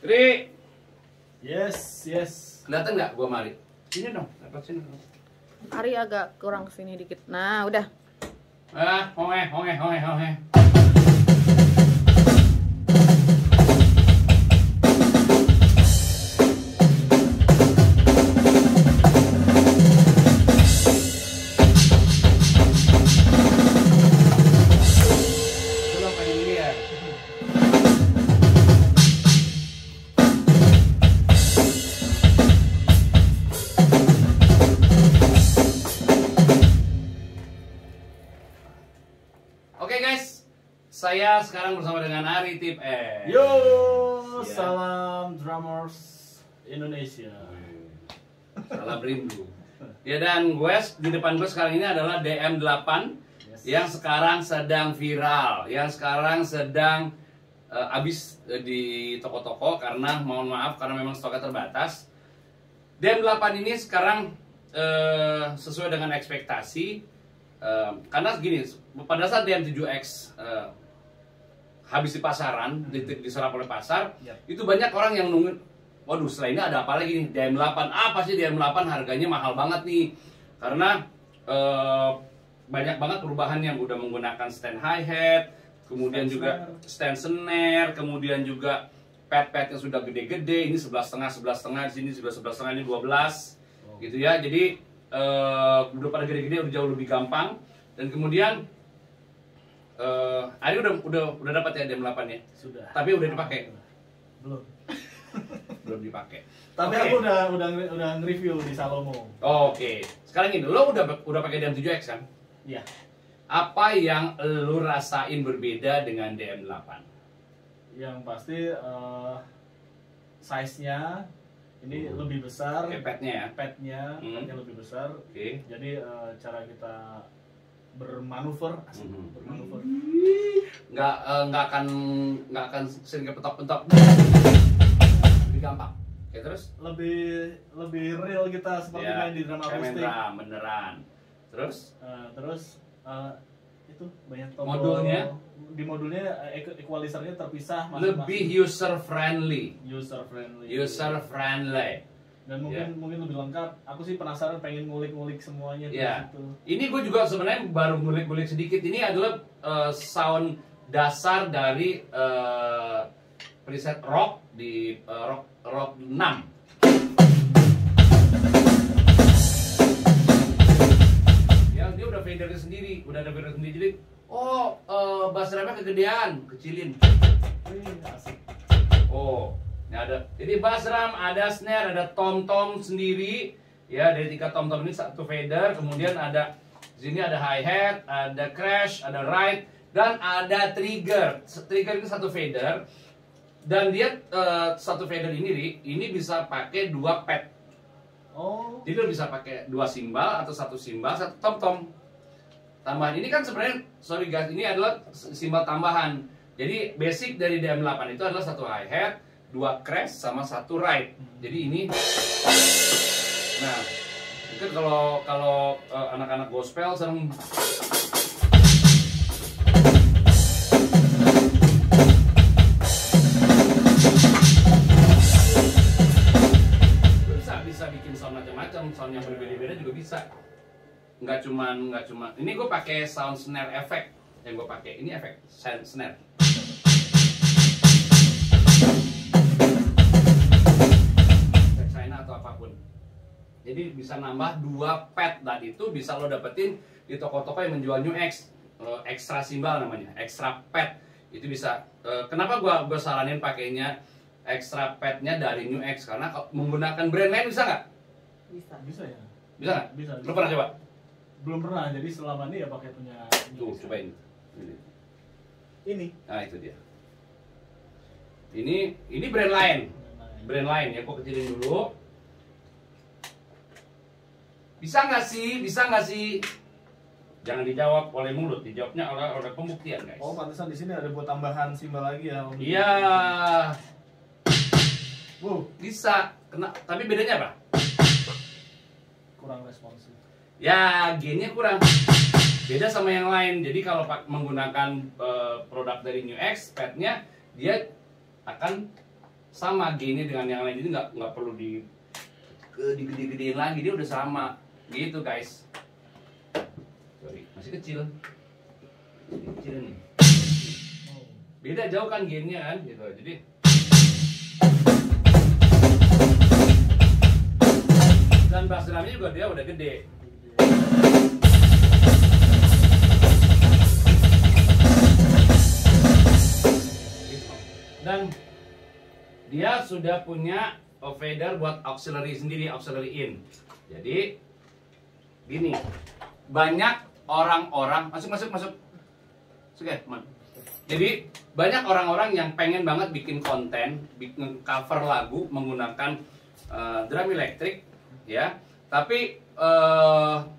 Ri, Yes. datang nggak gua mari? Sini dong, dapat sini dong. Ari agak kurang kesini dikit. Nah, udah. Honge. Coba pengen lihat. Oke guys, saya sekarang bersama dengan Ari Tip Yo, Siap. salam drummers Indonesia. Salam rindu. Ya, dan gue di depan gue sekarang ini adalah DM8 yang sekarang sedang viral, yang sekarang sedang habis di toko-toko karena mohon maaf karena memang stoknya terbatas. DM8 ini sekarang sesuai dengan ekspektasi. Karena gini, pada saat DM7X habis di pasaran, diserap oleh pasar, itu banyak orang yang nungguin, waduh setelah ini ada apa lagi nih, DM8, apa sih DM8 harganya mahal banget nih, karena banyak banget perubahan yang udah menggunakan stand hi-hat, kemudian juga stand snare, kemudian juga pad-pad yang sudah gede-gede, ini 11,5, di sini juga 11,5, ini 12, gitu ya, jadi udah pada gede-gede udah jauh lebih gampang. Dan kemudian Ari udah dapat ya DM8 ya? Sudah. Tapi udah dipakai? Belum. Belum dipakai. Tapi Oke. aku udah nge-review di Salomo. Oke. Sekarang ini lo udah pakai DM7X kan? Iya. Apa yang lo rasain berbeda dengan DM8? Yang pasti size-nya ini lebih besar. Oke, padnya ya? Padnya lebih besar. Oke. Jadi cara kita bermanuver, bermanuver. Nggak akan sering kepentok-pentok. Lebih gampang. Oke, terus? Lebih real kita seperti main di drum kayak main akustik. drum, beneran. Terus? Terus itu banyak tombol. Modulnya? Di modulnya equalizernya terpisah Lebih user friendly. user friendly. Dan mungkin lebih lengkap. Aku sih penasaran, pengen ngulik-ngulik semuanya di Ya. situ. Ini gue juga sebenarnya baru ngulik-ngulik sedikit. Ini adalah sound dasar dari preset rock di rock 6. Ya, dia udah fadernya sendiri, udah ada fader sendiri. Jadi, bass drumnya kegedean, kecilin. Asik. Oh, ini ada. Jadi bass drum, ada snare, ada tom-tom sendiri. Ya, dari 3 tom-tom ini satu fader. Kemudian ada di sini ada hi-hat, ada crash, ada ride, dan ada trigger. Trigger ini satu fader. Dan dia satu fader ini bisa pakai 2 pad. Oh. Jadi lo bisa pakai 2 simbal atau 1 simbal, 1 tom-tom. Tambahan ini kan sebenarnya, sorry guys, ini adalah simbal tambahan. Jadi basic dari DM8 itu adalah 1 hi-hat, 2 crash, sama 1 ride. Jadi ini, nah, itu kalau anak-anak gospel sering bisa bikin sound macam-macam, sound yang berbeda-beda juga bisa. Nggak cuman ini gue pakai sound snare effect yang gue pakai. Ini efek snare. Efek China atau apapun. Jadi bisa nambah 2 pad, dan itu bisa lo dapetin di toko-toko yang menjual New X, extra simbal namanya, extra pad. Itu bisa. Kenapa gue saranin pakainya extra padnya dari New X, karena menggunakan brand lain bisa nggak? Bisa ya? Bisa nggak? Bisa. Lo pernah coba? Belum pernah, jadi selama ini ya pakai punya. Tuh, cobain. Ini. Nah, itu dia. Ini brand lain. Brand lain ya, gua kecilin dulu. Bisa nggak sih? Jangan dijawab oleh mulut, dijawabnya oleh pembuktian, guys. Oh, pantesan di sini ada buat tambahan simbal lagi ya. Iya. Wow, Bisa. Tapi bedanya apa? kurang responsif. Ya, gainnya kurang. Beda sama yang lain. Jadi kalau menggunakan produk dari New X, padnya dia akan sama gainnya dengan yang lain, jadi nggak perlu digede-gedein lagi, dia udah sama gitu guys. Sorry, masih kecil nih, beda jauh kan gainnya kan gitu. Jadi dan bass drumnya juga dia udah gede. Dan dia sudah punya fader buat auxiliary sendiri, auxiliary in. Jadi gini, banyak orang-orang masuk. Oke, teman. Jadi banyak orang-orang yang pengen banget bikin konten, bikin cover lagu menggunakan drum elektrik, ya. Tapi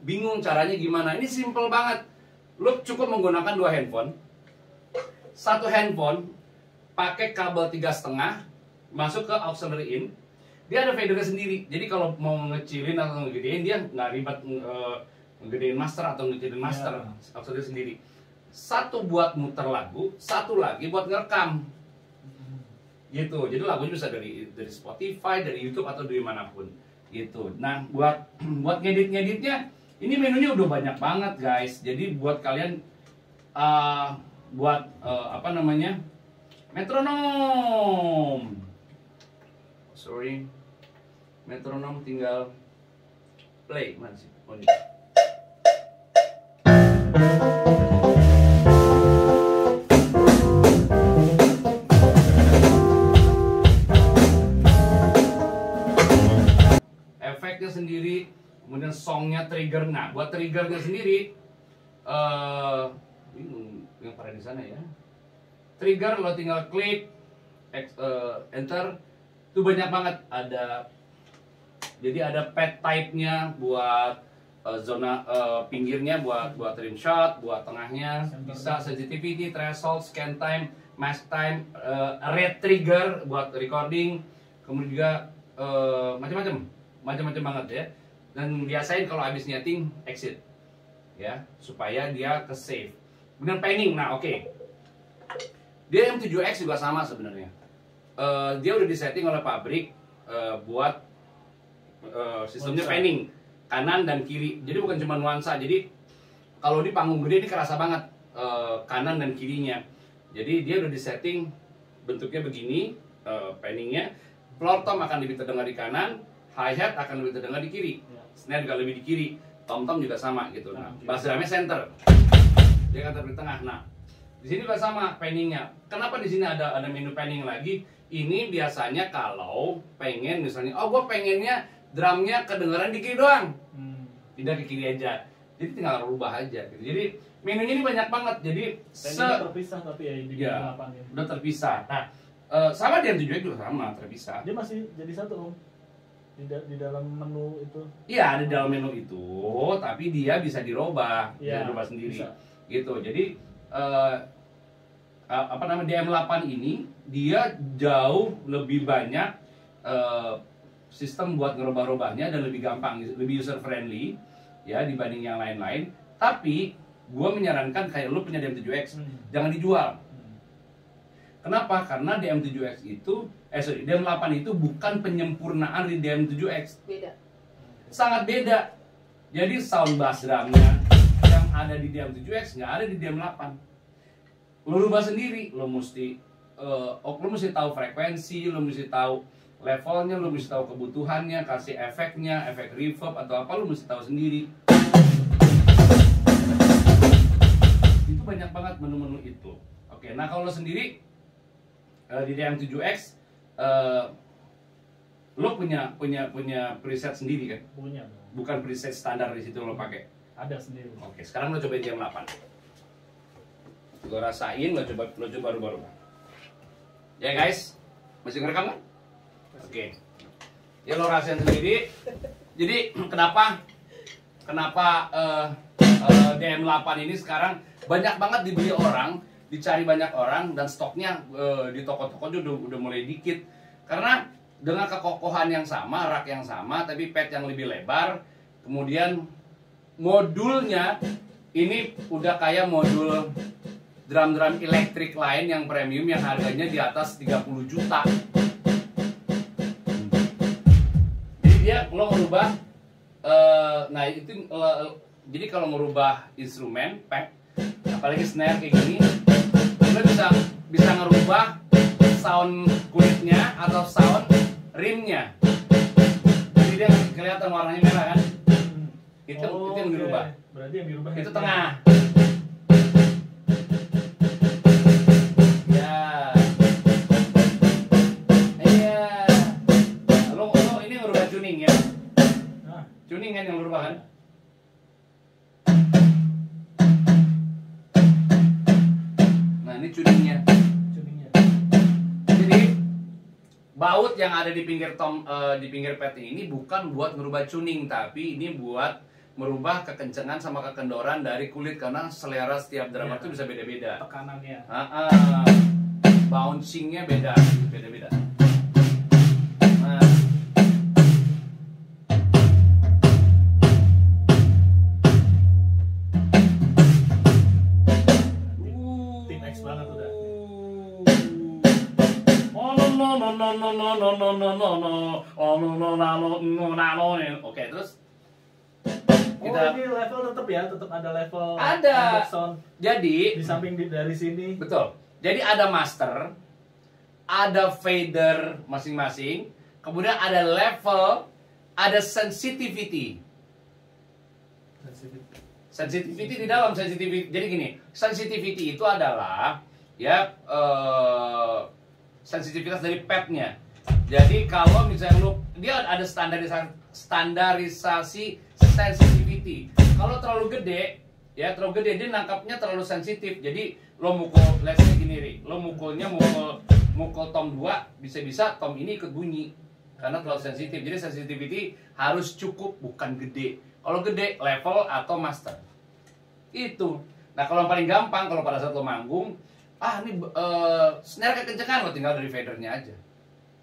bingung caranya gimana. Ini simple banget. Lu cukup menggunakan 2 handphone. Satu handphone pakai kabel 3,5 masuk ke auxiliary in. Dia ada fadernya sendiri. Jadi kalau mau ngecilin atau ngegedein, dia nggak ribet ngegedein master atau ngecilin master. Auxiliary sendiri. Satu buat muter lagu, satu lagi buat ngerekam. Gitu. Jadi lagunya bisa dari Spotify, dari YouTube atau dari manapun. Gitu. Nah, buat ngeditnya ini menunya udah banyak banget, guys. Jadi buat kalian apa namanya? Metronom. Sorry. Metronom tinggal play. Mana sih? Oh, ini. Efeknya sendiri, kemudian songnya, trigger. Nah, buat triggernya sendiri, yang pada di sana ya. Trigger lo tinggal klik, enter, itu banyak banget. Jadi ada pad type-nya buat zona pinggirnya, buat trim shot, buat tengahnya, bisa sensitivity, threshold, scan time, mask time, red trigger buat recording, kemudian juga macam-macam banget ya. Dan biasain kalau habis nyeting exit, ya, supaya dia ke save. Kemudian panning, nah oke. Dia yang 7X juga sama sebenarnya. Dia udah disetting oleh pabrik buat sistemnya panning kanan dan kiri. Jadi bukan cuma nuansa. Jadi kalau di panggung gede ini kerasa banget kanan dan kirinya. Jadi dia udah disetting bentuknya begini, panningnya. Floor tom akan lebih terdengar di kanan, hi hat akan lebih terdengar di kiri, snare juga lebih di kiri, tom tom juga sama gitu. Nah, bass drumnya center, dia akan di tengah. Nah, di sini juga sama panningnya. Kenapa di sini ada menu panning lagi? Ini biasanya kalau pengen misalnya, oh gue pengennya drumnya kedengaran di kiri doang, tidak ke kiri aja. Jadi tinggal rubah aja. Gitu. Jadi menunya ini banyak banget. Jadi terpisah tapi ya di udah terpisah. Nah, sama dia 7X juga sama terpisah. Dia masih jadi satu om di dalam menu itu. Iya, ada di dalam menu itu, tapi dia bisa dirubah, dirubah sendiri. Bisa. Gitu. Jadi DM8 ini dia jauh lebih banyak sistem buat ngerubah-rubahnya dan lebih gampang, lebih user friendly ya dibanding yang lain-lain. Tapi gue menyarankan kayak lu punya DM7X jangan dijual. Kenapa? Karena DM7X itu DM8 itu bukan penyempurnaan di DM7X. Beda. Sangat beda. Jadi sound bass drumnya yang ada di DM7X nggak ada di DM8. Lo rubah sendiri, lo mesti tahu frekuensi, lo mesti tahu levelnya, lo mesti tahu kebutuhannya, kasih efeknya, efek reverb atau apa, lo mesti tahu sendiri. Itu banyak banget menu-menu itu. Oke, nah kalau lo sendiri di DM7X, lo punya preset sendiri kan? Punya. Bukan preset standar di situ lo pakai. Ada sendiri. Oke, sekarang lo coba DM8. Lo rasain, lo coba rubah-rubah. Ya guys, masih ngerekam kan? Oke. Ya lo rasain sendiri. Jadi kenapa DM8 ini sekarang banyak banget dibeli orang, dicari banyak orang, dan stoknya di toko-toko udah mulai dikit. Karena dengan kekokohan yang sama, rak yang sama, tapi pad yang lebih lebar, kemudian modulnya ini udah kayak modul drum elektrik lain yang premium yang harganya di atas 30 juta. dia lo merubah nah itu jadi kalau merubah instrumen pack apalagi snare kayak gini lo bisa ngerubah sound kulitnya atau sound rimnya. Jadi dia kelihatan warnanya merah kan? Itu yang dirubah. Berarti yang dirubah Itu tengah. Ya. Iya. Lo ini ngerubah tuning ya? Tuning kan yang lo rubah kan? Nah ini tuningnya. Baut yang ada di pinggir di pinggir pet ini bukan buat merubah tuning, tapi ini buat merubah kekencengan sama kekendoran dari kulit karena selera setiap drummer itu bisa beda-beda. Tekanannya. Bouncingnya beda. Nah. Tim X banget udah. Oke, terus ini level tetap ada level. Ada. Sound. Jadi Di samping dari sini. betul. Jadi ada master, ada fader masing-masing, kemudian ada level, ada sensitivity. Sensitivity di dalam sensitivity. Jadi gini, sensitivity itu adalah ya sensitivitas dari petnya. Jadi kalau misalnya dia ada standarisasi sensitivity. Kalau terlalu gede, ya terlalu gede dia nangkapnya terlalu sensitif. Jadi lo mukul, let's say gini Ri, lo mukulnya mukul tom 2, bisa-bisa tom ini ikut bunyi karena terlalu sensitif. Jadi sensitivity harus cukup, bukan gede. Kalau gede level atau master. Itu. Nah kalau yang paling gampang kalau pada saat lo manggung, ini snare kekencengan, lo tinggal dari fadernya aja.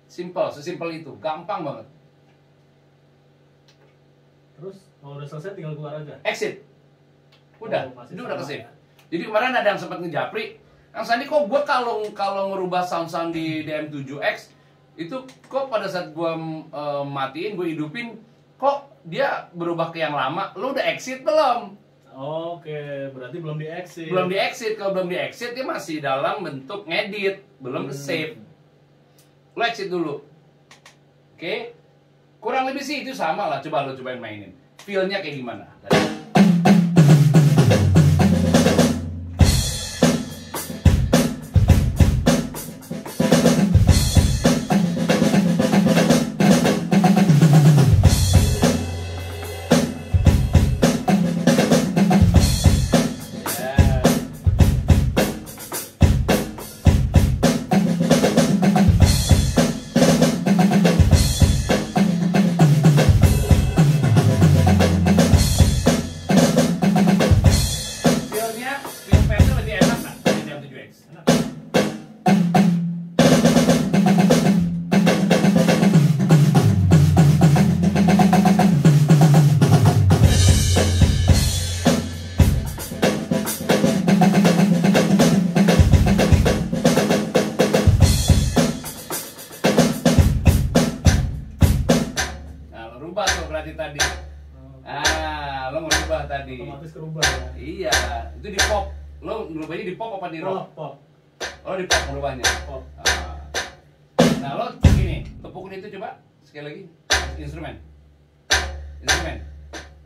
Simple, sesimpel itu, gampang banget. Terus kalau udah selesai tinggal keluar aja. Exit. Udah, masih itu udah ke sama save. ya. Jadi kemarin ada yang sempat ngejapri, Kang Sandi kok gue kalau ngerubah sound di DM7X itu kok pada saat gue matiin, gue hidupin, kok dia berubah ke yang lama? Lo udah exit belum? Oke, berarti belum di exit. Belum di exit. Kalau belum di exit dia masih dalam bentuk ngedit, belum ke save. Lo exit dulu. Oke. Kurang lebih sih itu sama lah. Coba lo cobain mainin. Feel-nya kayak gimana? Tadi. Lo merubah tadi. Otomatis kerubah ya. Iya, itu di pop. Lo merubahnya di pop apa di rock? Pop. Oh, di pop merubahnya. Pop. Nah, lo gini, tepukin itu coba sekali lagi. Instrumen.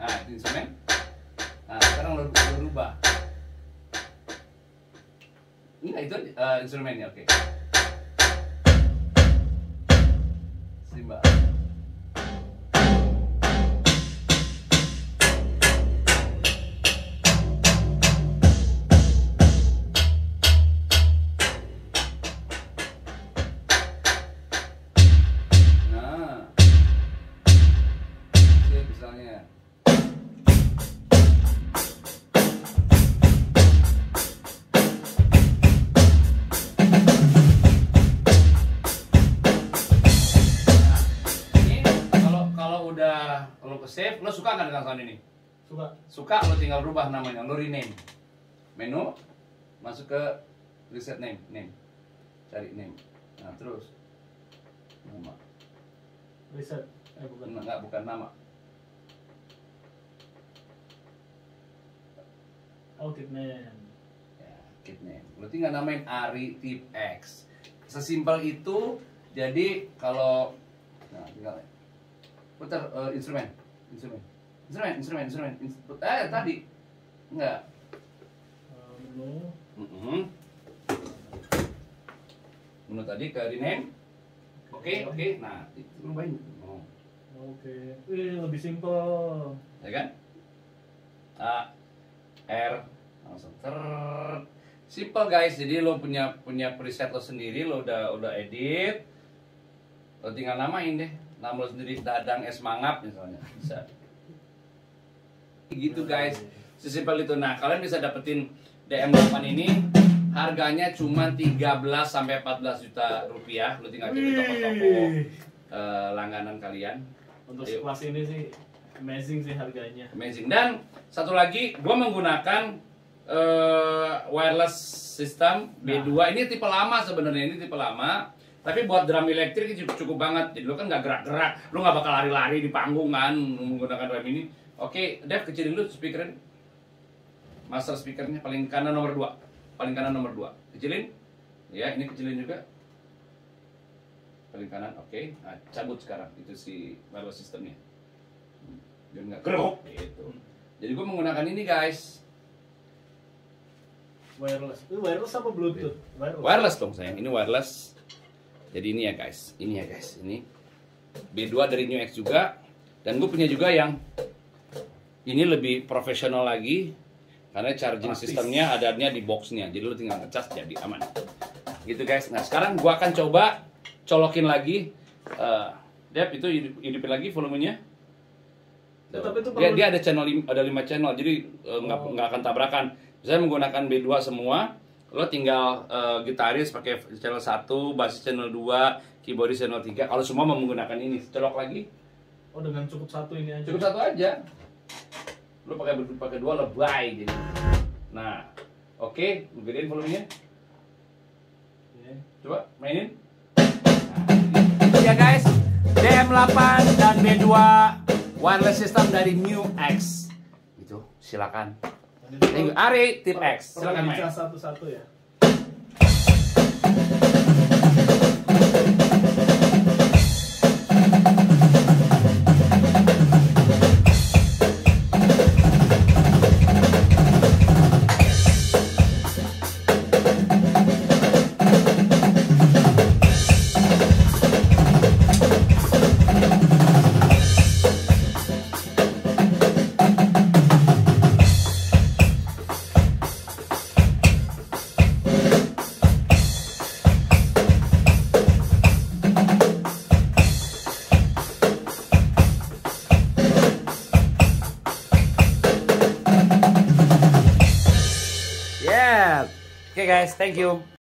Nah, itu instrumen. Nah, sekarang lo rubah. Enggak, itu instrumennya, oke. Simba. Misalnya ini kalau udah lo ke save, lo suka nggak dengan sound ini? Suka, lo tinggal rubah namanya, lo rename menu, masuk ke reset name, cari name, nah terus nama Bukan. Enggak, bukan nama. Oh, Kitman. Ya, kit name. Lu tinggal namain Ari Tip X. Sesimpel itu. Jadi kalau tinggal putar instrumen. Tadi enggak. Menu. Menu tadi ke rename. Oke. Nah, itu lupain. Oh. Oke. Lebih simple. Ya kan? A R langsung simple guys. Jadi lo punya preset lo sendiri, lo udah edit. Lo tinggal namain deh. Nama lo sendiri, Dadang S Mangap misalnya. Bisa. Gitu guys. Sesimpel itu. Nah, kalian bisa dapetin DM8 ini harganya cuma 13 sampai 14 juta rupiah. Lo tinggal cari toko-toko langganan kalian. Untuk kelas ini sih amazing sih harganya. Amazing. Dan satu lagi, gue menggunakan wireless system B2. Ini tipe lama sebenarnya, ini tipe lama. Tapi buat drum elektrik ini cukup banget. Jadi lo kan nggak gerak-gerak, lo nggak bakal lari-lari di panggung kan menggunakan drum ini. Oke, Dev kecilin dulu speakernya. Master speakernya paling kanan nomor 2. Paling kanan nomor 2. Kecilin. Ya, ini kecilin juga. Paling kanan, oke. Nah, cabut sekarang itu si wireless systemnya. Biar nggak kerok gitu. Jadi gue menggunakan ini guys. Wireless. Itu wireless apa Bluetooth? Wireless dong sayang. Ini wireless. Jadi ini ya guys. Ini B2 dari New X juga. Dan gue punya juga yang ini lebih profesional lagi. Karena charging sistemnya adanya di boxnya. Jadi lu tinggal ngecas jadi aman. Gitu guys. Nah sekarang gue akan coba colokin lagi. Dep itu hidupin lagi volumenya. Tapi itu Dia ada channel, ada 5 channel, jadi nggak akan tabrakan. Saya menggunakan B2 semua, lo tinggal gitaris pakai channel 1, bass channel 2, keyboardis channel 3. Kalau semua mau menggunakan ini, colok lagi. Oh, dengan cukup satu ini aja. Cukup satu aja. Lo pakai 2 lebay jadi. Nah, oke, gedein volumenya. Coba mainin. Nah, ya guys, DM8 dan B2 wireless system dari New X. Itu, silakan. Thank you. Ari Tip X. Silakan main. Satu-satu ya. Yeah. Okay guys, thank you.